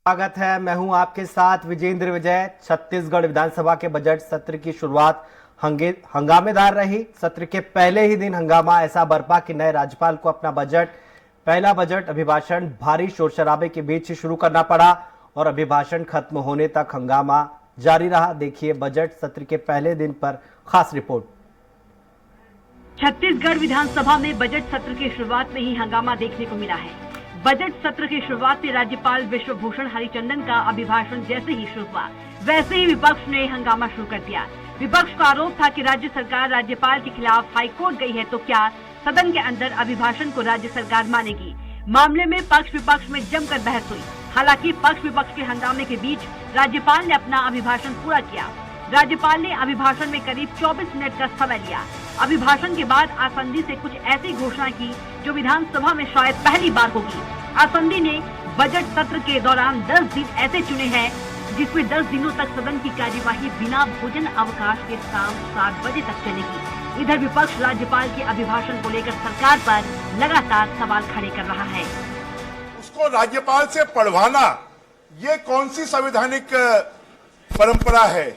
स्वागत है। मैं हूं आपके साथ विजेंद्र विजय। छत्तीसगढ़ विधानसभा के बजट सत्र की शुरुआत हंगामेदार रही। सत्र के पहले ही दिन हंगामा ऐसा बरपा कि नए राज्यपाल को अपना पहला बजट अभिभाषण भारी शोर शराबे के बीच ही शुरू करना पड़ा और अभिभाषण खत्म होने तक हंगामा जारी रहा। देखिए बजट सत्र के पहले दिन पर खास रिपोर्ट। छत्तीसगढ़ विधानसभा में बजट सत्र की शुरुआत में ही हंगामा देखने को मिला है। बजट सत्र की शुरुआत में राज्यपाल विश्वभूषण हरिचंदन का अभिभाषण जैसे ही शुरू हुआ, वैसे ही विपक्ष ने हंगामा शुरू कर दिया। विपक्ष का आरोप था कि राज्य सरकार राज्यपाल के खिलाफ हाईकोर्ट गई है तो क्या सदन के अंदर अभिभाषण को राज्य सरकार मानेगी। मामले में पक्ष विपक्ष में जमकर बहस हुई। हालांकि पक्ष विपक्ष के हंगामे के बीच राज्यपाल ने अपना अभिभाषण पूरा किया। राज्यपाल ने अभिभाषण में करीब 24 मिनट का समय लिया। अभिभाषण के बाद आसंदी से कुछ ऐसी घोषणा की जो विधानसभा में शायद पहली बार होगी। आसंदी ने बजट सत्र के दौरान 10 दिन ऐसे चुने हैं जिसमें 10 दिनों तक सदन की कार्यवाही बिना भोजन अवकाश के शाम 7 बजे तक चलेगी। इधर विपक्ष राज्यपाल के अभिभाषण को लेकर सरकार पर लगातार सवाल खड़े कर रहा है। उसको राज्यपाल से पढ़वाना ये कौन सी संवैधानिक परंपरा है?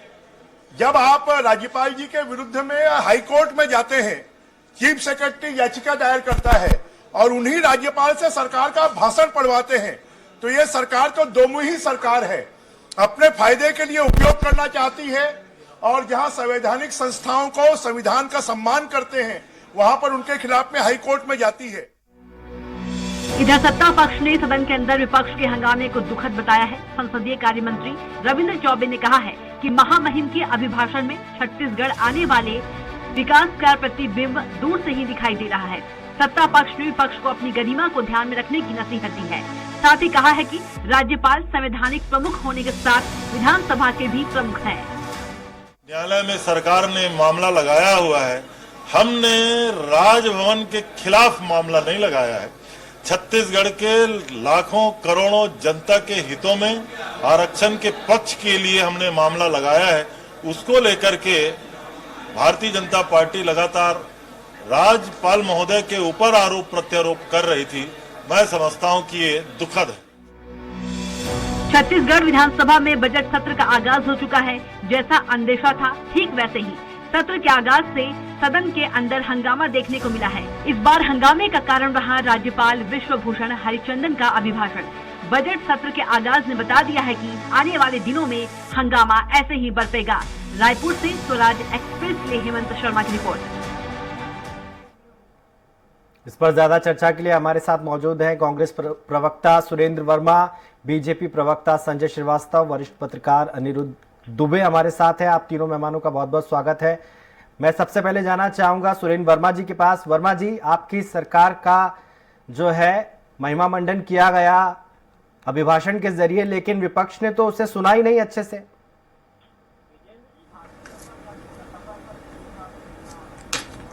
जब आप राज्यपाल जी के विरुद्ध में हाईकोर्ट में जाते हैं, चीफ सेक्रेटरी याचिका दायर करता है और उन्हीं राज्यपाल से सरकार का भाषण पढ़वाते हैं, तो ये सरकार तो दोमुही सरकार है। अपने फायदे के लिए उपयोग करना चाहती है और जहां संवैधानिक संस्थाओं को संविधान का सम्मान करते हैं वहां पर उनके खिलाफ में हाईकोर्ट में जाती है। इधर सत्ता पक्ष ने सदन के अंदर विपक्ष के हंगामे को दुखद बताया है। संसदीय कार्य मंत्री रविंद्र चौबे ने कहा है कि महामहिम के अभिभाषण में छत्तीसगढ़ आने वाले विकास का प्रतिबिंब दूर से ही दिखाई दे रहा है। सत्ता पक्ष ने विपक्ष को अपनी गरिमा को ध्यान में रखने की नसीहत दी है। साथ ही कहा है कि राज्यपाल संवैधानिक प्रमुख होने के साथ विधानसभा के भी प्रमुख हैं। न्यायालय में सरकार ने मामला लगाया हुआ है, हमने राजभवन के खिलाफ मामला नहीं लगाया है। छत्तीसगढ़ के लाखों करोड़ों जनता के हितों में आरक्षण के पक्ष के लिए हमने मामला लगाया है। उसको लेकर के भारतीय जनता पार्टी लगातार राज्यपाल महोदय के ऊपर आरोप प्रत्यारोप कर रही थी। मैं समझता हूं कि ये दुखद है। छत्तीसगढ़ विधानसभा में बजट सत्र का आगाज हो चुका है। जैसा अंदेशा था ठीक वैसे ही सत्र के आगाज से सदन के अंदर हंगामा देखने को मिला है। इस बार हंगामे का कारण रहा राज्यपाल विश्वभूषण हरिचंदन का अभिभाषण। बजट सत्र के आगाज ने बता दिया है कि आने वाले दिनों में हंगामा ऐसे ही बरपेगा। रायपुर से स्वराज एक्सप्रेस के लिए हेमंत शर्मा की रिपोर्ट। इस पर ज्यादा चर्चा के लिए हमारे साथ मौजूद हैं कांग्रेस प्रवक्ता सुरेंद्र वर्मा, बीजेपी प्रवक्ता संजय श्रीवास्तव, वरिष्ठ पत्रकार अनिरुद्ध दुबे हमारे साथ है। आप तीनों मेहमानों का बहुत बहुत स्वागत है। मैं सबसे पहले जाना चाहूंगा सुरेंद्र वर्मा जी के पास। वर्मा जी, आपकी सरकार का जो है महिमा मंडन किया गया अभिभाषण के जरिए, लेकिन विपक्ष ने तो उसे सुना ही नहीं अच्छे से।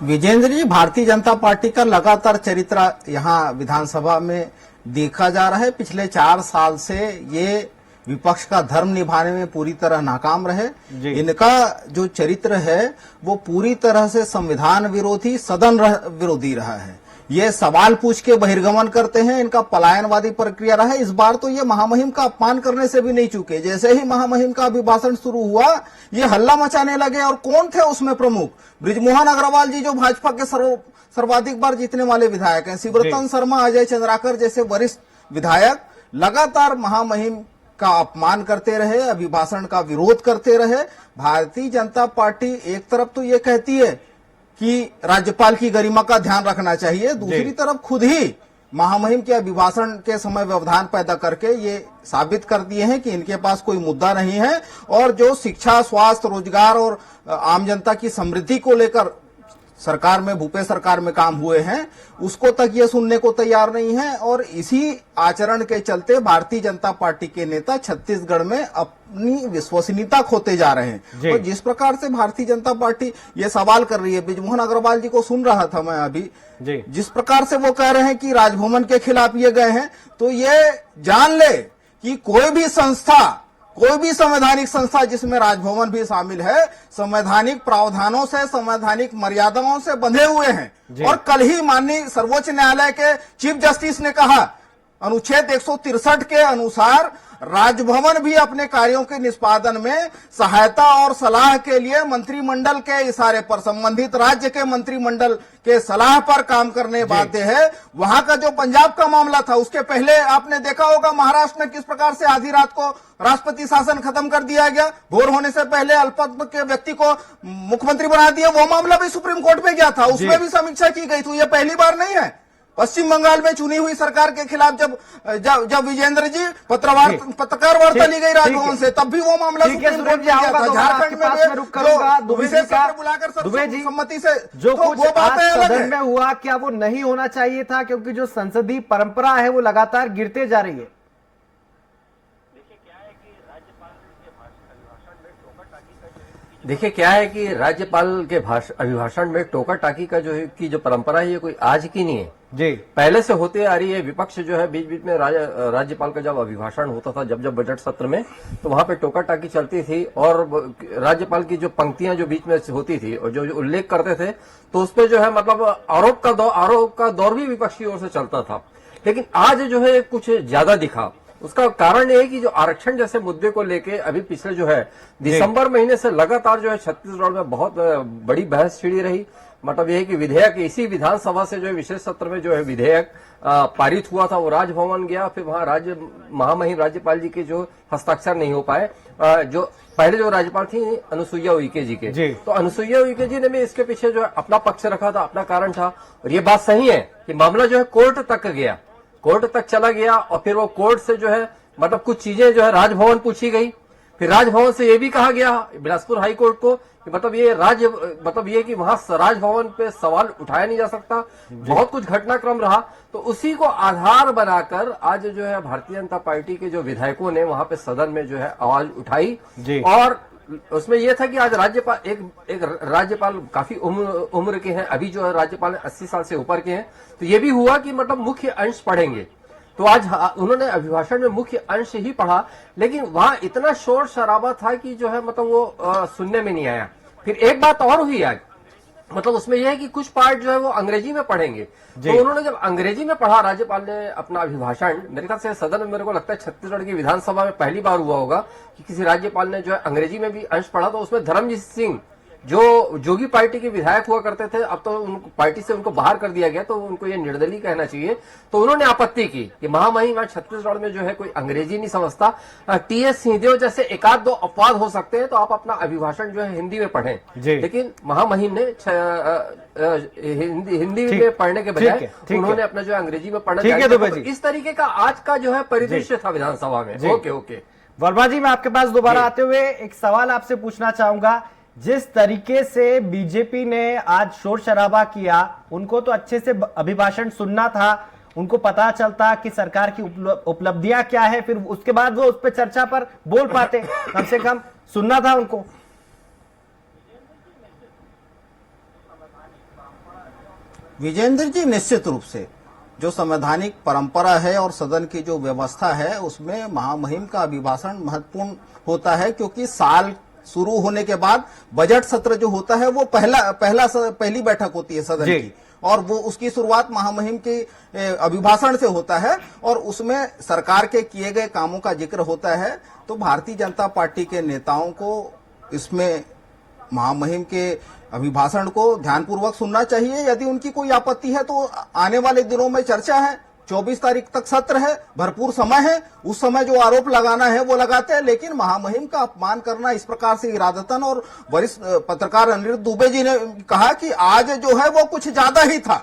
विजेंद्र जी, भारतीय जनता पार्टी का लगातार चरित्र यहाँ विधानसभा में देखा जा रहा है। पिछले 4 साल से ये विपक्ष का धर्म निभाने में पूरी तरह नाकाम रहे। इनका जो चरित्र है वो पूरी तरह से संविधान विरोधी, सदन विरोधी रहा है। ये सवाल पूछ के बहिर्गमन करते हैं, इनका पलायनवादी प्रक्रिया रहा है। इस बार तो ये महामहिम का अपमान करने से भी नहीं चूके। जैसे ही महामहिम का अभिभाषण शुरू हुआ ये हल्ला मचाने लगे। और कौन थे उसमें प्रमुख? बृजमोहन अग्रवाल जी, जो भाजपा के सर्वाधिक बार जीतने वाले विधायक हैं, शिवरतन शर्मा, अजय चंद्राकर जैसे वरिष्ठ विधायक लगातार महामहिम का अपमान करते रहे, अभिभाषण का विरोध करते रहे। भारतीय जनता पार्टी एक तरफ तो ये कहती है कि राज्यपाल की गरिमा का ध्यान रखना चाहिए, दूसरी तरफ खुद ही महामहिम के अभिभाषण के समय व्यवधान पैदा करके ये साबित कर दिए हैं कि इनके पास कोई मुद्दा नहीं है और जो शिक्षा, स्वास्थ्य, रोजगार और आम जनता की समृद्धि को लेकर सरकार में, भूपेश सरकार में काम हुए हैं, उसको तक ये सुनने को तैयार नहीं है। और इसी आचरण के चलते भारतीय जनता पार्टी के नेता छत्तीसगढ़ में अपनी विश्वसनीयता खोते जा रहे हैं। और जिस प्रकार से भारतीय जनता पार्टी ये सवाल कर रही है, बृजमोहन अग्रवाल जी को सुन रहा था मैं अभी, जिस प्रकार से वो कह रहे हैं कि राजभवन के खिलाफ ये गए हैं, तो ये जान ले कि कोई भी संस्था, कोई भी संवैधानिक संस्था जिसमें राजभवन भी शामिल है, संवैधानिक प्रावधानों से, संवैधानिक मर्यादाओं से बंधे हुए हैं। और कल ही माननीय सर्वोच्च न्यायालय के चीफ जस्टिस ने कहा अनुच्छेद 163 के अनुसार राजभवन भी अपने कार्यों के निष्पादन में सहायता और सलाह के लिए मंत्रिमंडल के इशारे पर, संबंधित राज्य के मंत्रिमंडल के सलाह पर काम करने बाध्य है। वहां का जो पंजाब का मामला था, उसके पहले आपने देखा होगा महाराष्ट्र में किस प्रकार से आधी रात को राष्ट्रपति शासन खत्म कर दिया गया, भोर होने से पहले अल्पसंख्यक के व्यक्ति को मुख्यमंत्री बना दिया। वो मामला भी सुप्रीम कोर्ट में गया था, उसमें भी समीक्षा की गई थी। ये पहली बार नहीं है। पश्चिम बंगाल में चुनी हुई सरकार के खिलाफ जब विजेंद्र जी पत्रकार वार्ता ली गई राजभवन से, तब भी वो मामला सुप्रीम कोर्ट में गया था। झारखंड में विशेष सत्र बुलाकर सर्वसम्मति से जो तो कुछ वो बात आज अलग सदन है। में हुआ, क्या वो नहीं होना चाहिए था? क्योंकि जो संसदीय परंपरा है वो लगातार गिरते जा रही है। देखिए क्या है कि राज्यपाल के अभिभाषण में टोका टाकी का जो है की जो परंपरा है, ये कोई आज की नहीं है, जी पहले से होते आ रही है। विपक्ष जो है बीच बीच में राज्यपाल का जब अभिभाषण होता था, जब बजट सत्र में, तो वहां पे टोका टाकी चलती थी और राज्यपाल की जो पंक्तियां जो बीच में होती थी और जो उल्लेख करते थे, तो उसपे जो है मतलब आरोप का दौर भी विपक्ष की ओर से चलता था। लेकिन आज जो है कुछ ज्यादा दिखा। उसका कारण ये है कि जो आरक्षण जैसे मुद्दे को लेके अभी पिछले जो है दिसंबर महीने से लगातार जो है छत्तीसगढ़ में बहुत बड़ी बहस छिड़ी रही। मतलब यह है कि विधेयक इसी विधानसभा से जो है विशेष सत्र में जो है विधेयक पारित हुआ था, वो राजभवन गया, फिर वहां महामहिम राज्यपाल जी के जो हस्ताक्षर नहीं हो पाए। जो पहले जो राज्यपाल थी अनुसुईया उइके जी के, तो अनुसुईया उइके जी ने भी इसके पीछे जो है अपना पक्ष रखा था, अपना कारण था। और ये बात सही है कि मामला जो है कोर्ट तक गया, कोर्ट तक चला गया और फिर वो कोर्ट से जो है मतलब कुछ चीजें जो है राजभवन पूछी गई। फिर राजभवन से ये भी कहा गया बिलासपुर हाई कोर्ट को कि मतलब ये कि वहां राजभवन पे सवाल उठाया नहीं जा सकता। बहुत कुछ घटनाक्रम रहा, तो उसी को आधार बनाकर आज जो है भारतीय जनता पार्टी के जो विधायकों ने वहां पे सदन में जो है आवाज उठाई। और उसमें यह था कि आज राज्यपाल एक राज्यपाल काफी उम्र के हैं, अभी जो है राज्यपाल 80 साल से ऊपर के हैं, तो ये भी हुआ कि मतलब मुख्य अंश पढ़ेंगे। तो आज उन्होंने अभिभाषण में मुख्य अंश ही पढ़ा, लेकिन वहां इतना शोर शराबा था कि जो है मतलब वो सुनने में नहीं आया। फिर एक बात और हुई आज, मतलब उसमें यह है कि कुछ पार्ट जो है वो अंग्रेजी में पढ़ेंगे। तो उन्होंने जब अंग्रेजी में पढ़ा राज्यपाल ने अपना अभिभाषण, मेरे ख्याल से सदन में मेरे को लगता है छत्तीसगढ़ की विधानसभा में पहली बार हुआ होगा कि किसी राज्यपाल ने जो है अंग्रेजी में भी अंश पढ़ा। तो उसमें धर्मजीत सिंह जो जोगी पार्टी के विधायक हुआ करते थे, अब तो उनको पार्टी से उनको बाहर कर दिया गया, तो उनको ये निर्दलीय कहना चाहिए। तो उन्होंने आपत्ति की कि महामहिम छत्तीसगढ़ में जो है कोई अंग्रेजी नहीं समझता, टीएस सिंहदेव जैसे एक आध दो अपवाद हो सकते हैं, तो आप अपना अभिभाषण जो है हिंदी में पढ़ें। लेकिन महामहिम ने हिंदी में पढ़ने के बजाय उन्होंने अपना जो अंग्रेजी में पढ़ना। तो इस तरीके का आज का जो है परिदृश्य था विधानसभा में। ओके वर्मा जी, मैं आपके पास दोबारा आते हुए एक सवाल आपसे पूछना चाहूंगा। जिस तरीके से बीजेपी ने आज शोर शराबा किया, उनको तो अच्छे से अभिभाषण सुनना था, उनको पता चलता कि सरकार की उपलब्धियां क्या है, फिर उसके बाद वो उस पर चर्चा पर बोल पाते, कम से कम सुनना था उनको। विजेंद्र जी, निश्चित रूप से जो संवैधानिक परंपरा है और सदन की जो व्यवस्था है, उसमें महामहिम का अभिभाषण महत्वपूर्ण होता है, क्योंकि साल शुरू होने के बाद बजट सत्र जो होता है वो पहली बैठक होती है सदन की, और वो उसकी शुरुआत महामहिम के अभिभाषण से होता है और उसमें सरकार के किए गए कामों का जिक्र होता है। तो भारतीय जनता पार्टी के नेताओं को इसमें महामहिम के अभिभाषण को ध्यानपूर्वक सुनना चाहिए। यदि उनकी कोई आपत्ति है तो आने वाले दिनों में चर्चा है, 24 तारीख तक सत्र है, भरपूर समय है, उस समय जो आरोप लगाना है वो लगाते हैं। लेकिन महामहिम का अपमान करना इस प्रकार से इरादतन, और वरिष्ठ पत्रकार अनिरुद्ध दुबे जी ने कहा कि आज जो है वो कुछ ज्यादा ही था।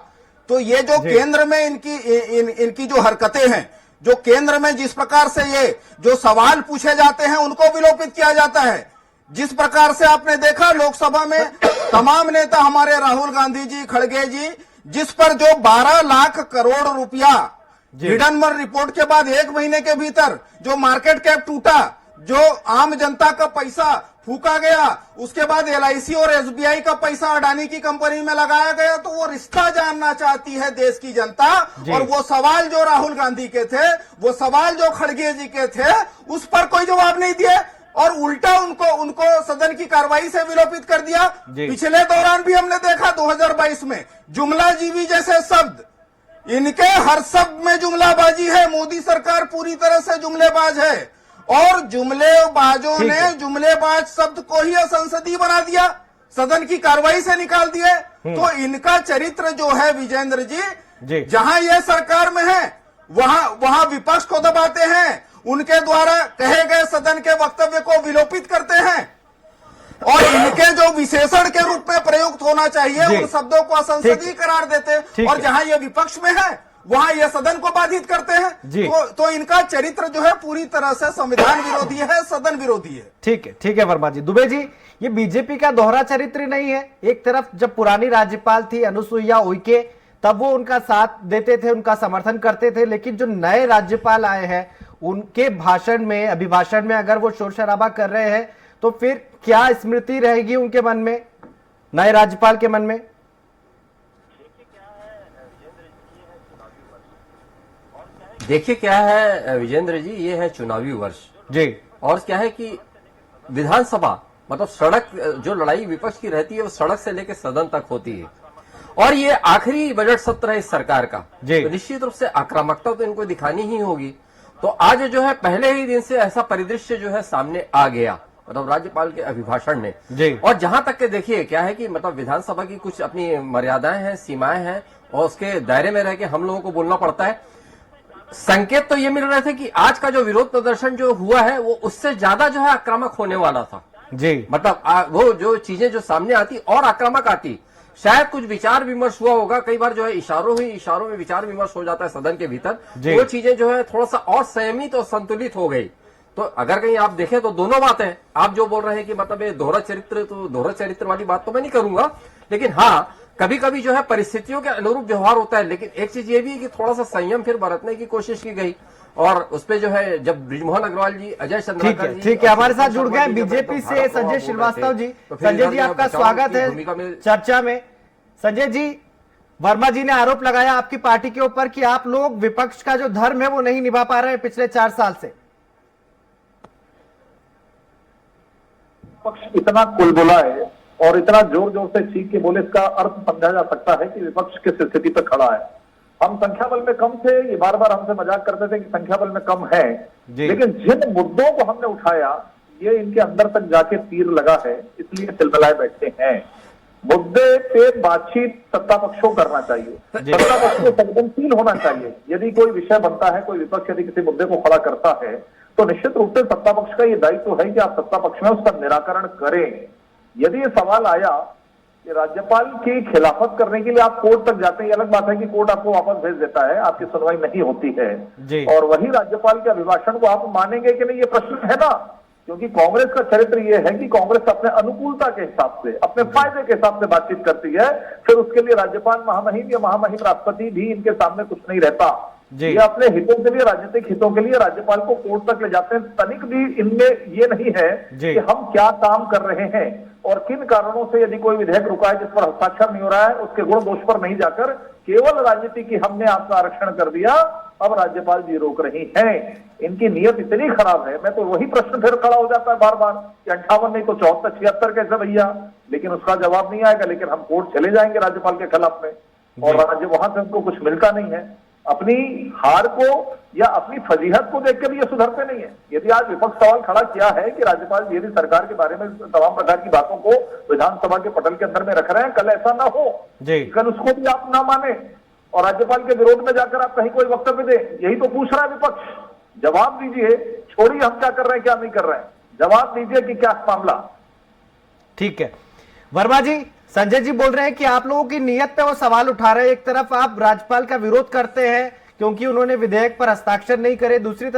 तो ये जो केंद्र में इनकी जो हरकतें हैं, जो केंद्र में जिस प्रकार से ये जो सवाल पूछे जाते हैं उनको विलोपित किया जाता है, जिस प्रकार से आपने देखा लोकसभा में तमाम नेता हमारे राहुल गांधी जी, खड़गे जी, जिस पर जो 12 लाख करोड़ रुपया हिडनबर्ग रिपोर्ट के बाद 1 महीने के भीतर जो मार्केट कैप टूटा, जो आम जनता का पैसा फूका गया, उसके बाद LIC और SBI का पैसा अडानी की कंपनी में लगाया गया, तो वो रिश्ता जानना चाहती है देश की जनता। और वो सवाल जो राहुल गांधी के थे, वो सवाल जो खड़गे जी के थे, उस पर कोई जवाब नहीं दिए और उल्टा उनको सदन की कार्रवाई से विलोपित कर दिया। पिछले दौरान भी हमने देखा 2022 में जुमला जीवी जैसे शब्द, इनके हर शब्द में जुमलाबाजी है। मोदी सरकार पूरी तरह से जुमलेबाज है। और जुमलेबाजों ठीक ने है। जुमलेबाज शब्द को ही असंसदीय बना दिया, सदन की कार्रवाई से निकाल दिए। तो इनका चरित्र जो है विजेंद्र जी। जी, जहां ये सरकार में है वहां विपक्ष को दबाते हैं, उनके द्वारा कहे गए सदन के वक्तव्य को विलोपित करते हैं, और इनके जो विशेषण के रूप में प्रयुक्त होना चाहिए जी। उन शब्दों को असंसदीय करार देते हैं, ठीक और है। जहां ये विपक्ष में है वहां ये सदन को बाधित करते जी। हैं। तो इनका चरित्र जो है पूरी तरह से संविधान विरोधी है, सदन विरोधी है। ठीक है वर्मा जी। दुबे जी, ये बीजेपी का दोहरा चरित्र नहीं है? एक तरफ जब पुरानी राज्यपाल थी अनुसुईया उइके, तब वो उनका साथ देते थे, उनका समर्थन करते थे, लेकिन जो नए राज्यपाल आए हैं उनके भाषण में, अभिभाषण में अगर वो शोर शराबा कर रहे हैं तो फिर क्या स्मृति रहेगी उनके मन में, नए राज्यपाल के मन में? देखिए क्या है विजेंद्र जी, ये है चुनावी वर्ष जी। और क्या है कि विधानसभा मतलब सड़क, जो लड़ाई विपक्ष की रहती है वो सड़क से लेकर सदन तक होती है, और ये आखिरी बजट सत्र है इस सरकार का, जी। तो निश्चित रूप से आक्रामकता तो इनको दिखानी ही होगी। तो आज जो है पहले ही दिन से ऐसा परिदृश्य जो है सामने आ गया, मतलब राज्यपाल के अभिभाषण में जी। और जहां तक के देखिए क्या है कि मतलब विधानसभा की कुछ अपनी मर्यादाएं हैं, सीमाएं हैं, और उसके दायरे में रह के हम लोगों को बोलना पड़ता है। संकेत तो ये मिल रहे थे कि आज का जो विरोध प्रदर्शन जो हुआ है वो उससे ज्यादा जो है आक्रामक होने वाला था जी। मतलब वो जो चीजें जो सामने आती और आक्रामक आती, शायद कुछ विचार विमर्श हुआ होगा, कई बार जो है इशारों में विचार विमर्श हो जाता है सदन के भीतर, वो चीजें जो है थोड़ा सा और संयमित और संतुलित हो गई। तो अगर कहीं आप देखें तो दोनों बातें, आप जो बोल रहे हैं कि मतलब ये दोहरा चरित्र वाली बात तो मैं नहीं करूंगा, लेकिन हाँ कभी कभी जो है परिस्थितियों के अनुरूप व्यवहार होता है। लेकिन एक चीज ये भी है कि थोड़ा सा संयम फिर बरतने की कोशिश की गई, और उसपे जो है जब ब्रिजमोहन अग्रवाल जी, अजय चंद्राकर जी, ठीक है, हमारे साथ जुड़ गए बीजेपी से संजय श्रीवास्तव जी। संजय जी, आपका स्वागत है चर्चा में। संजय जी, वर्मा जी ने आरोप लगाया आपकी पार्टी के ऊपर कि आप लोग विपक्ष का जो धर्म है वो नहीं निभा पा रहे हैं पिछले 4 साल से। विपक्ष इतना कुलबुला है और इतना जोर जोर से चीख के बोले, इसका अर्थ समझा जा सकता है कि विपक्ष किस स्थिति पर खड़ा है। हम संख्या बल में कम थे, ये बार बार हमसे मजाक करते थे कि संख्या बल में कम है, लेकिन जिन मुद्दों को हमने उठाया ये इनके अंदर तक जाके तीर लगा है, इसलिए तिलमिलाए बैठे हैं। मुद्दे पे बातचीत सत्ता पक्षों करना चाहिए, सत्ता पक्ष को संवेदनशील होना चाहिए। यदि कोई विषय बनता है, कोई विपक्ष यदि किसी मुद्दे को खड़ा करता है तो निश्चित रूप से सत्ता पक्ष का ये दायित्व है कि आप सत्ता पक्ष में उसका निराकरण करें। यदि ये सवाल आया कि राज्यपाल की खिलाफत करने के लिए आप कोर्ट तक जाते हैं, ये अलग बात है कि कोर्ट आपको वापस भेज देता है, आपकी सुनवाई नहीं होती है जी। और वही राज्यपाल के अभिभाषण को आप मानेंगे कि नहीं, ये प्रश्न है ना। क्योंकि कांग्रेस का चरित्र ये है कि कांग्रेस अपने अनुकूलता के हिसाब से, अपने फायदे के हिसाब से बातचीत करती है, फिर उसके लिए राज्यपाल महामहिम या महामहिम राष्ट्रपति भी इनके सामने कुछ नहीं रहता। ये अपने हितों के लिए, राजनीतिक हितों के लिए राज्यपाल को कोर्ट तक ले जाते हैं। तनिक भी इनमें ये नहीं है कि हम क्या काम कर रहे हैं और किन कारणों से यदि कोई विधेयक रुका है जिस पर हस्ताक्षर नहीं हो रहा है, उसके गुण दोष पर नहीं जाकर केवल राजनीति की हमने आपका आरक्षण कर दिया, अब राज्यपाल जी रोक रही हैं। इनकी नीयत इतनी खराब है। मैं तो वही प्रश्न फिर खड़ा हो जाता है बार बार कि 58 नहीं तो 74 76 कैसे भैया, लेकिन उसका जवाब नहीं आएगा। लेकिन हम कोर्ट चले जाएंगे राज्यपाल के खिलाफ में, और राज्य वहां से हमको कुछ मिलता नहीं है। अपनी हार को या अपनी फजीहत को देख के भी ये सुधरते नहीं है। यदि आज विपक्ष सवाल खड़ा किया है कि राज्यपाल जी यदि सरकार के बारे में तमाम प्रकार की बातों को विधानसभा के पटल के अंदर में रख रहे हैं, कल ऐसा ना हो, कल उसको भी आप ना माने और राज्यपाल के विरोध में जाकर आप कहीं कोई वक्तव्य दें, यही तो पूछ रहा है विपक्ष। जवाब दीजिए, छोड़िए हम क्या कर रहे हैं क्या नहीं कर रहे हैं, जवाब दीजिए कि क्या मामला। ठीक है वर्मा जी, संजय जी बोल रहे हैं कि आप लोगों की नीयत पे वो सवाल उठा रहे हैं। एक तरफ आप राज्यपाल का विरोध करते हैं क्योंकि उन्होंने विधेयक पर हस्ताक्षर नहीं करे, दूसरी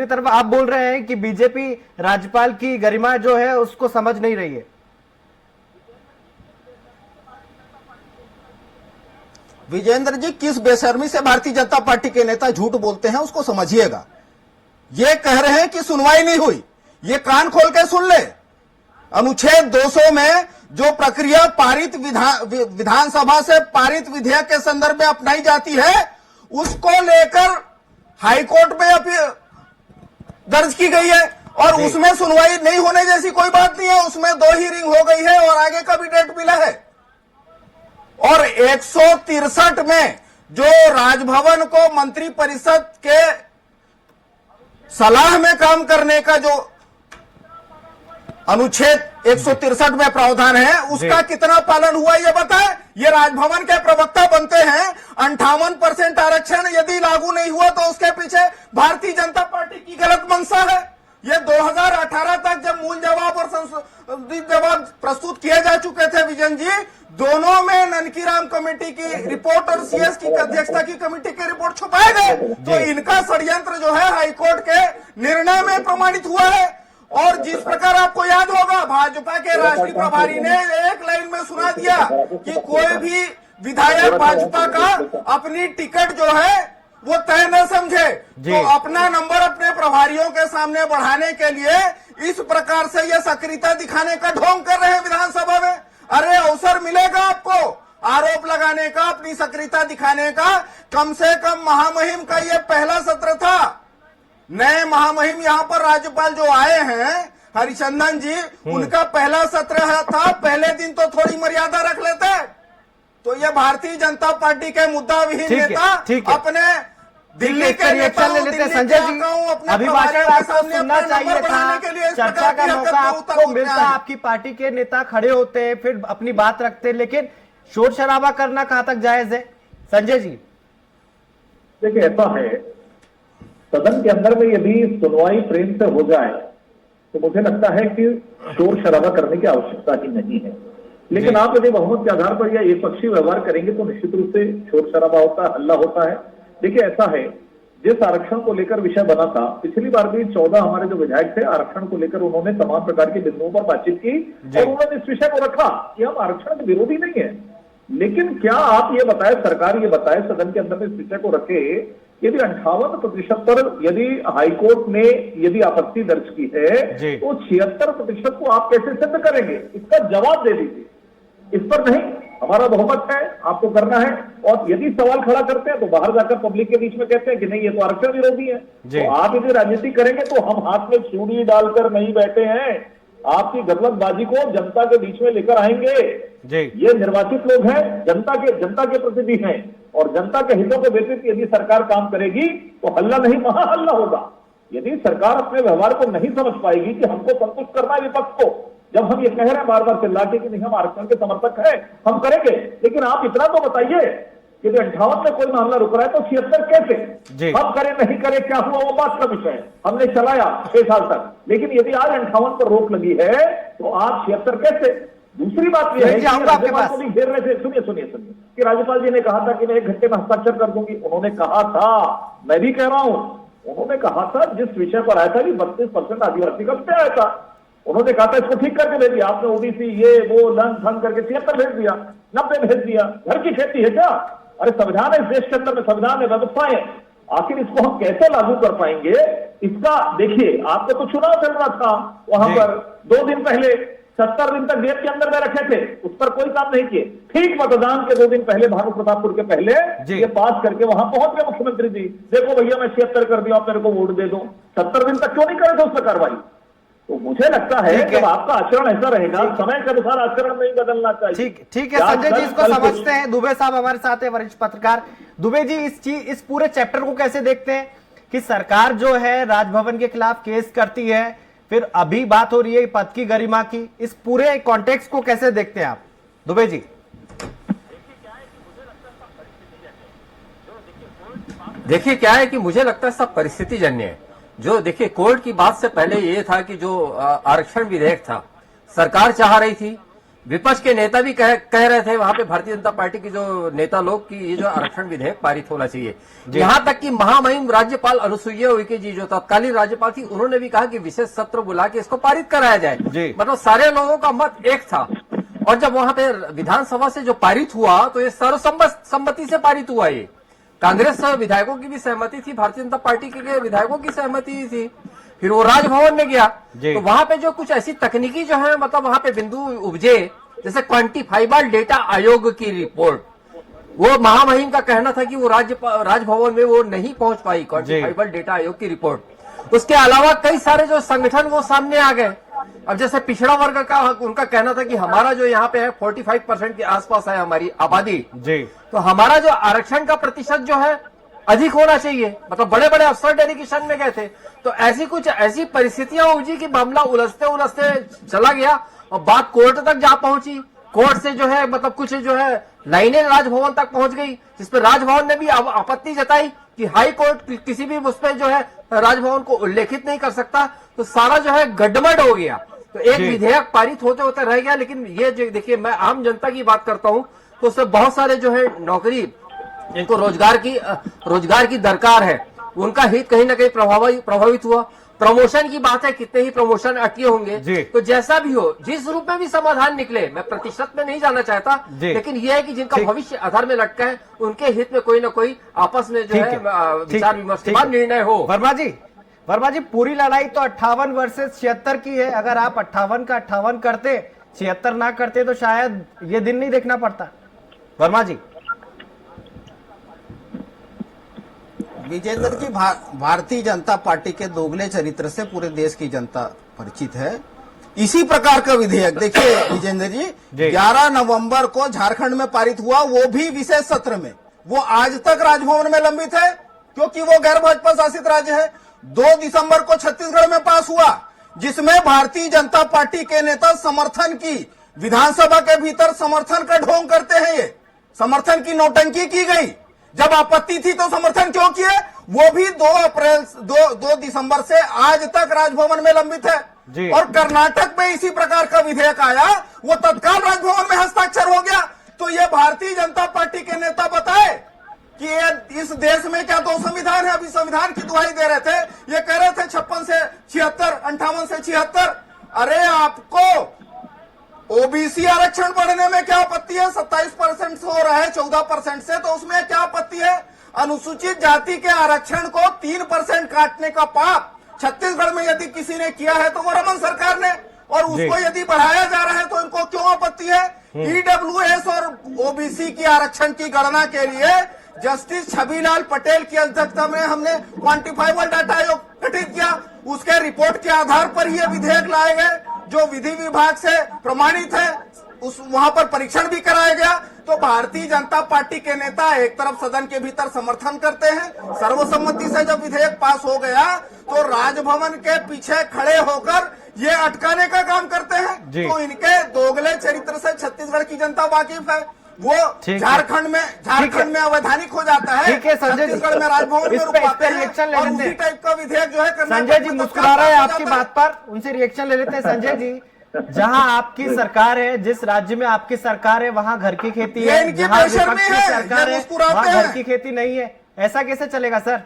तरफ आप बोल रहे हैं कि बीजेपी राज्यपाल की गरिमा जो है उसको समझ नहीं रही है। विजेंद्र जी, किस बेशर्मी से भारतीय जनता पार्टी के नेता झूठ बोलते हैं उसको समझिएगा। ये कह रहे हैं कि सुनवाई नहीं हुई, ये कान खोल के सुन ले। अनुच्छेद 200 में जो प्रक्रिया पारित विधानसभा से पारित विधेयक के संदर्भ में अपनाई जाती है, उसको लेकर हाईकोर्ट में दर्ज की गई है और उसमें सुनवाई नहीं होने जैसी कोई बात नहीं है। उसमें 2 हियरिंग हो गई है और आगे का भी डेट मिला है। और 163 में जो राजभवन को मंत्री परिषद के सलाह में काम करने का जो अनुच्छेद 163 में प्रावधान है उसका कितना पालन हुआ ये बताएं। ये राजभवन के प्रवक्ता बनते हैं। 58% आरक्षण यदि लागू नहीं हुआ तो उसके पीछे भारतीय जनता पार्टी की गलत मंशा है। ये 2018 तक जब मूल जवाब और संशोधित जवाब प्रस्तुत किए जा चुके थे विजन जी, दोनों में ननकीराम कमेटी की रिपोर्ट और सीएस की अध्यक्षता की कमेटी की रिपोर्ट छुपाए गए। तो इनका षड्यंत्र जो है हाईकोर्ट के निर्णय में प्रमाणित हुआ है। और जिस प्रकार आपको याद होगा भाजपा के राष्ट्रीय प्रभारी ने एक लाइन में सुना दिया कि कोई भी विधायक भाजपा का अपनी टिकट जो है वो तय न समझे, तो अपना नंबर अपने प्रभारियों के सामने बढ़ाने के लिए इस प्रकार से ये सक्रियता दिखाने का ढोंग कर रहे हैं विधानसभा में। अरे अवसर मिलेगा आपको आरोप लगाने का, अपनी सक्रियता दिखाने का। कम से कम महामहिम का ये पहला सत्र था। नए महामहिम यहाँ पर राज्यपाल जो आए हैं हरिचंदन जी, उनका पहला सत्र था। पहले दिन तो थोड़ी मर्यादा रख लेते। तो ये भारतीय जनता पार्टी के मुद्दा विहीन नेता अपने दिल्ली के नेता ले लेते संजय जी, अभिभाषण आपको सुनना चाहिए था। चर्चा का मौका आपको मिलता, आपकी पार्टी के नेता खड़े होते हैं फिर अपनी बात रखते हैं, लेकिन शोर शराबा करना कहां तक जायज है संजय जी? देखिए ऐसा है, सदन के अंदर में यदि सुनवाई प्रेम से हो जाए तो मुझे लगता है कि शोर शराबा करने की आवश्यकता ही नहीं है। लेकिन आप यदि बहुमत के आधार पर या एक पक्षी व्यवहार करेंगे तो निश्चित रूप से शोर शराबा होता है, हल्ला होता है। देखिए ऐसा है, जिस आरक्षण को लेकर विषय बना था, पिछली बार भी 14 हमारे जो विधायक थे आरक्षण को लेकर उन्होंने तमाम प्रकार के बिंदुओं पर बातचीत की और उन्होंने इस विषय को रखा कि हम आरक्षण के विरोधी नहीं है। लेकिन क्या आप ये बताए, सरकार ये बताए, सदन के अंदर में इस विषय को रखे, यदि 58% पर यदि हाईकोर्ट ने यदि आपत्ति दर्ज की है तो 76% को आप कैसे सिद्ध करेंगे? इसका जवाब दे दीजिए। इस पर नहीं, हमारा बहुमत है, आपको करना है। और यदि सवाल खड़ा करते हैं तो बाहर जाकर पब्लिक के बीच में कहते हैं कि नहीं ये तो आरक्षण विरोधी है। तो आप यदि राजनीति करेंगे तो हम हाथ में चूड़ी डालकर नहीं बैठे हैं। आपकी गलतबाजी को जनता के बीच में लेकर आएंगे। ये निर्वाचित लोग हैं, जनता के प्रतिनिधि हैं और जनता के हितों के व्यतीत यदि सरकार काम करेगी तो हल्ला नहीं महाहल्ला होगा। यदि सरकार अपने व्यवहार को नहीं समझ पाएगी कि हमको संतुष्ट करना है विपक्ष को, जब हम ये कह रहे हैं बार बार चिल्ला के कि नहीं हम आरक्षण के समर्थक हैं, हम करेंगे, लेकिन आप इतना तो बताइए कि 58 में कोई मामला रुक रहा है तो 76 कैसे? हम करें नहीं करें क्या हुआ वो बात का विषय है, हमने चलाया 6 साल तक। लेकिन यदि आज 58 पर रोक लगी है तो आप 76 कैसे? दूसरी बात यह है कि राज्यपाल को भी घेर रहे थे। सुनिए कि राज्यपाल जी ने कहा था कि मैं 1 घंटे में हस्ताक्षर कर दूंगी। उन्होंने कहा था, मैं भी कह रहा हूं, उन्होंने कहा था जिस विषय पर आया था कि 32% आदिवासी का विषय आया था, उन्होंने कहा था इसको ठीक करके भेज दिया। आपने ओबीसी ये वो लन फन करके 76 भेज दिया, 90 भेज दिया। घर की खेती है क्या? अरे संविधान है इस देश के अंदर में, संविधान है, व्यवस्थाएं, आखिर इसको हम कैसे लागू कर पाएंगे? इसका देखिए, आपको तो चुनाव चल रहा था वहां पर 2 दिन पहले 70 दिन तक जेब के अंदर में रखे थे, उस पर कोई काम नहीं किए। ठीक मतदान के 2 दिन पहले भानु प्रतापपुर के पहले ये पास करके वहां पहुंच गए मुख्यमंत्री जी, देखो भैया मैं 76 कर दिया, आप मेरे को वोट दे दो। 70 दिन तक क्यों नहीं करे थे उस पर कार्रवाई? तो मुझे लगता है कि आपका आचरण ऐसा रहेगा, समय के अनुसार आचरण नहीं बदलना चाहिए। ठीक है संजय जी, इसको समझते हैं। दुबे साहब हमारे साथ है, वरिष्ठ पत्रकार। दुबे जी, इस पूरे चैप्टर को कैसे देखते हैं कि सरकार जो है राजभवन के खिलाफ केस करती है, फिर अभी बात हो रही है पद की गरिमा की, इस पूरे कॉन्टेक्स्ट को कैसे देखते हैं आप दुबे जी? देखिए क्या है कि मुझे लगता है सब परिस्थिति जन्य है। जो देखिए कोर्ट की बात से पहले ये था कि जो आरक्षण विधेयक था सरकार चाह रही थी, विपक्ष के नेता भी कह रहे थे वहां पे भारतीय जनता पार्टी की जो नेता लोग की ये जो आरक्षण विधेयक पारित होना चाहिए। यहां तक कि महामहिम राज्यपाल अनुसुईया उइके जी जो तत्कालीन राज्यपाल थी, उन्होंने भी कहा कि विशेष सत्र बुला के इसको पारित कराया जाए। मतलब सारे लोगों का मत एक था। और जब वहां पे विधानसभा से जो पारित हुआ तो ये सर्वसम्मति से पारित हुआ। ये कांग्रेस विधायकों की भी सहमति थी, भारतीय जनता पार्टी के विधायकों की सहमति थी। फिर वो राजभवन में गया तो वहां पे जो कुछ ऐसी तकनीकी जो है मतलब वहां पे बिंदु उपजे, जैसे क्वांटिफाइबल डेटा आयोग की रिपोर्ट, वो महामहिम का कहना था कि वो राजभवन में वो नहीं पहुंच पाई क्वांटिफाइबल डेटा आयोग की रिपोर्ट। उसके अलावा कई सारे जो संगठन वो सामने आ गए। अब जैसे पिछड़ा वर्ग का उनका कहना था कि हमारा जो यहाँ पे है 45% के आसपास है हमारी आबादी, तो हमारा जो आरक्षण का प्रतिशत जो है अधिक होना चाहिए, मतलब बड़े बड़े अफसर डेलीगेशन में गए थे। तो ऐसी परिस्थितियां हुई कि मामला उलझते उलझते चला गया और बात कोर्ट तक जा पहुंची। कोर्ट से जो है मतलब कुछ जो है लाइनें राजभवन तक पहुंच गई, जिस पर राजभवन ने भी आपत्ति जताई कि हाई कोर्ट किसी भी उस पर जो है राजभवन को उल्लेखित नहीं कर सकता। तो सारा जो है गड्ढमड हो गया। तो एक जी। विधेयक पारित होते होते रह गया। लेकिन ये जो देखिए, मैं आम जनता की बात करता हूं तो उससे बहुत सारे जो है नौकरी, जिनको रोजगार की दरकार है, उनका हित कहीं ना कहीं प्रभावित हुआ। प्रमोशन की बात है, कितने ही प्रमोशन अटके जी। होंगे। तो जैसा भी हो, जिस रूप में भी समाधान निकले, मैं प्रतिशत में नहीं जाना चाहता, जी। लेकिन यह है कि जिनका ठीक। भविष्य आधार में लटका है, उनके हित में कोई ना कोई आपस में जो ठीक है है। विचार विमर्श के ठीक बाद है। निर्णय हो। वर्मा जी पूरी लड़ाई तो 58 वर्सेस 76 की है। अगर आप 58 का 58 करते, 76 ना करते, तो शायद ये दिन नहीं देखना पड़ता। वर्मा जी। विजेंद्र जी, भारतीय जनता पार्टी के दोगले चरित्र से पूरे देश की जनता परिचित है। इसी प्रकार का विधेयक देखिए विजेंद्र जी, 11 नवंबर को झारखंड में पारित हुआ, वो भी विशेष सत्र में। वो आज तक राजभवन में लंबित है क्योंकि वो गैर भाजपा शासित राज्य है। 2 दिसंबर को छत्तीसगढ़ में पास हुआ, जिसमें भारतीय जनता पार्टी के नेता समर्थन की, विधानसभा के भीतर समर्थन का ढोंग करते हैं। ये समर्थन की नौटंकी की गई। जब आपत्ति थी तो समर्थन क्यों किए? वो भी 2 दिसंबर से आज तक राजभवन में लंबित है। और कर्नाटक में इसी प्रकार का विधेयक आया, वो तत्काल राजभवन में हस्ताक्षर हो गया। तो ये भारतीय जनता पार्टी के नेता बताए कि ये इस देश में क्या 2 संविधान है? अभी संविधान की दुहाई दे रहे थे, ये कह रहे थे 56 से 76, 58 से 76। अरे आपको ओबीसी आरक्षण बढ़ने में क्या आपत्ति है? 27% से हो रहा है 14% से, तो उसमें क्या आपत्ति है? अनुसूचित जाति के आरक्षण को 3% काटने का पाप छत्तीसगढ़ में यदि किसी ने किया है तो वो रमन सरकार ने, और उसको यदि बढ़ाया जा रहा है तो इनको क्यों आपत्ति है? ईडब्ल्यूएस और ओबीसी की आरक्षण की गणना के लिए जस्टिस छबिलाल पटेल की अध्यक्षता में हमने क्वांटिफाइबल डाटा आयोग गठित किया। उसके रिपोर्ट के आधार पर ये विधेयक लाए गए, जो विधि विभाग से प्रमाणित है। वहां पर परीक्षण भी कराया गया। तो भारतीय जनता पार्टी के नेता एक तरफ सदन के भीतर समर्थन करते हैं, सर्वसम्मति से जब विधेयक पास हो गया तो राजभवन के पीछे खड़े होकर ये अटकाने का काम करते हैं। तो इनके दोगले चरित्र से छत्तीसगढ़ की जनता वाकिफ है। वो झारखंड में अवैधानिक हो जाता है, छत्तीसगढ़ में राजभवन में रुकवाते हैं। और उसी टाइप का विधेयक जो है संजय जी मुस्कुरा रहे हैं आपकी बात पर, उनसे रिएक्शन ले लेते हैं। संजय जी, जहां आपकी सरकार है, जिस राज्य में आपकी सरकार है, वहां घर की खेती है, जहां विपक्ष की सरकार है वहां घर की खेती नहीं है, ऐसा कैसे चलेगा सर?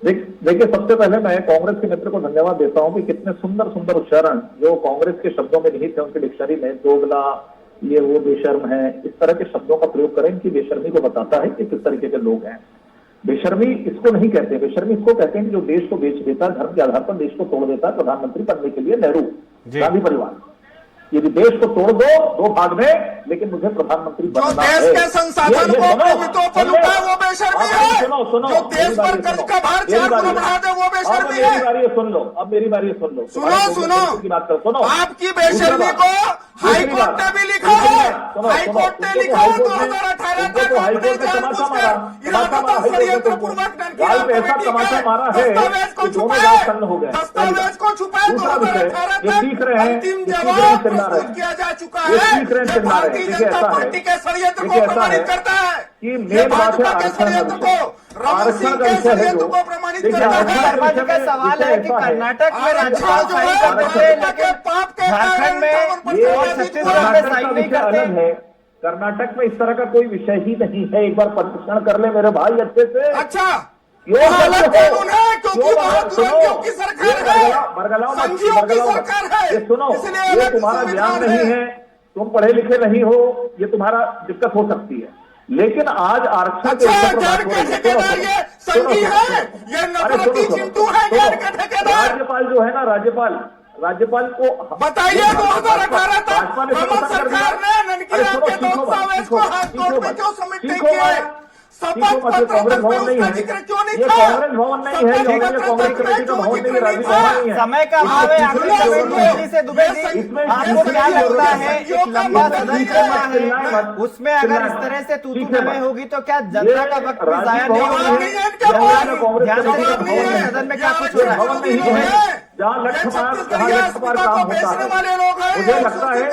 देखिए, सबसे पहले मैं कांग्रेस के मित्र को धन्यवाद देता हूं कि कितने सुंदर सुंदर उच्चारण जो कांग्रेस के शब्दों में निहित है उनकी डिक्शनरी में, दोगला, ये वो बेशर्म है, इस तरह के शब्दों का प्रयोग करें। इनकी बेशर्मी को बताता है कि किस तरीके के लोग हैं। बेशर्मी इसको नहीं कहते, बेशर्मी इसको कहते हैं कि जो देश को बेच देता है, धर्म के आधार पर देश को तोड़ देता है। प्रधानमंत्री बनने के लिए नेहरू, गांधी परिवार, यदि देश को तोड़ दो 2 भाग में, लेकिन मुझे प्रधानमंत्री बनना है। देश के संसाधन को अपने मित्रों पर लुटाए वो बेशर्मी है। सुनो, जो देश पर कर्ज का भार 4 गुना बढ़ा दे वो बेशर्मी है। मेरी बारी सुन लो, अब मेरी बारी सुन लो। सुनो की बात करो, सुनो। आपकी बेशर्मी को हाईकोर्ट ने भी लिखा है। हाईकोर्ट ने लिखा है 2018 तक ऐसा तमाशा मारा है दस्तावेज को छुपाए 2018 तक अंतिम जवाब प्रस्तुत किया जा चुका है। भारतीय जनता पार्टी के षड्यंत्र को प्रमाणित करता है कि मेन बात है षड्यंत्र को, रमन सिंह के षड्यंत्र को प्रमाणित करता है। का सवाल है कि कर्नाटक में राज्यपाल साइन करते हैं, लेकिन झारखंड में और छत्तीसगढ़ में साइन नहीं करते हैं। कर्नाटक में इस तरह का कोई विषय ही नहीं है। एक बार परीक्षण कर ले मेरे भाई अच्छे से। अच्छा, अलग कानून है क्योंकि वहां दुरंगियों की सरकार है, संघियों की सरकार है। ये सुनो, ये तुम्हारा ज्ञान नहीं है, तुम पढ़े लिखे नहीं हो, ये तुम्हारा दिक्कत हो सकती है। लेकिन आज आरक्षण अच्छा, ज्ञान के ठेकेदार ये संघी है, ये नफरती चिंटू है ज्ञान के ठेकेदार। राज्यपाल जो है ना, राज्यपाल को बताइए 2018 तक रमन सरकार ने ननकी राम के दस्तावेज को हाईकोर्ट में क्यों सबमिट नहीं किया? ठीक हो, ये कांग्रेस भवन नहीं है, ये कांग्रेस भवन नहीं है, ये कांग्रेस कमेटी का भवन नहीं है, राजीव भवन नहीं है। समय का अभाव है, आखिरी कमेंट मंत्री से दुबे जी, आपको क्या लगता है एक लंबा सदन चलना है, उसमें अगर इस तरह से तू में होगी तो क्या जनता का वक्त भी जाया नहीं होगा? ध्यान से सदन में क्या कुछ हो रहा है? जहाँ लक्षपार काम होता है, मुझे लगता है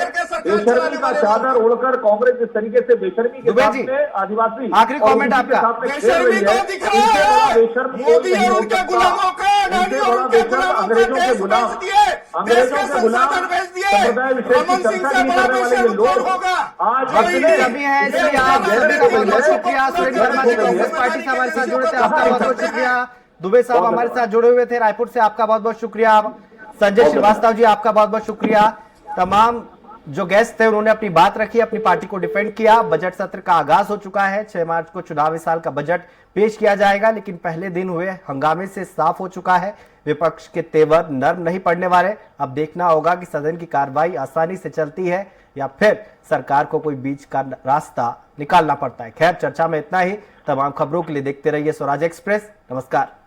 बेशर्मी का चादर उड़कर कांग्रेस जिस तरीके से बेशर्मी के दुबे जी, साथ आदिवासी आखिरी कमेंट आपका। बेशर्मी कौन दिख रहा है? मोदी और उनके गुलामों का, अडानी और उनके गुलामों अंग्रेजों के गुलाम, अंग्रेजों के गुलाम समुदाय विशेष की चर्चा नहीं करने वाले ये लोग आज कभी है, इसलिए आप सभी का बहुत बहुत शुक्रिया। सुरेंद्र वर्मा जी कांग्रेस पार्टी से हमारे साथ जुड़े थे, आपका बहुत बहुत शुक्रिया। दुबे साहब हमारे साथ जुड़े हुए थे रायपुर से, आपका बहुत बहुत शुक्रिया। संजय श्रीवास्तव जी आपका बहुत बहुत शुक्रिया। तमाम जो गेस्ट थे उन्होंने अपनी बात रखी, अपनी पार्टी को डिफेंड किया। बजट सत्र का आगाज हो चुका है, 6 मार्च को चुनावी साल का बजट पेश किया जाएगा, लेकिन पहले दिन हुए हंगामे से साफ हो चुका है विपक्ष के तेवर नर्म नहीं पड़ने वाले। अब देखना होगा कि सदन की कार्रवाई आसानी से चलती है या फिर सरकार को कोई बीच का रास्ता निकालना पड़ता है। खैर, चर्चा में इतना ही। तमाम खबरों के लिए देखते रहिए स्वराज एक्सप्रेस। नमस्कार।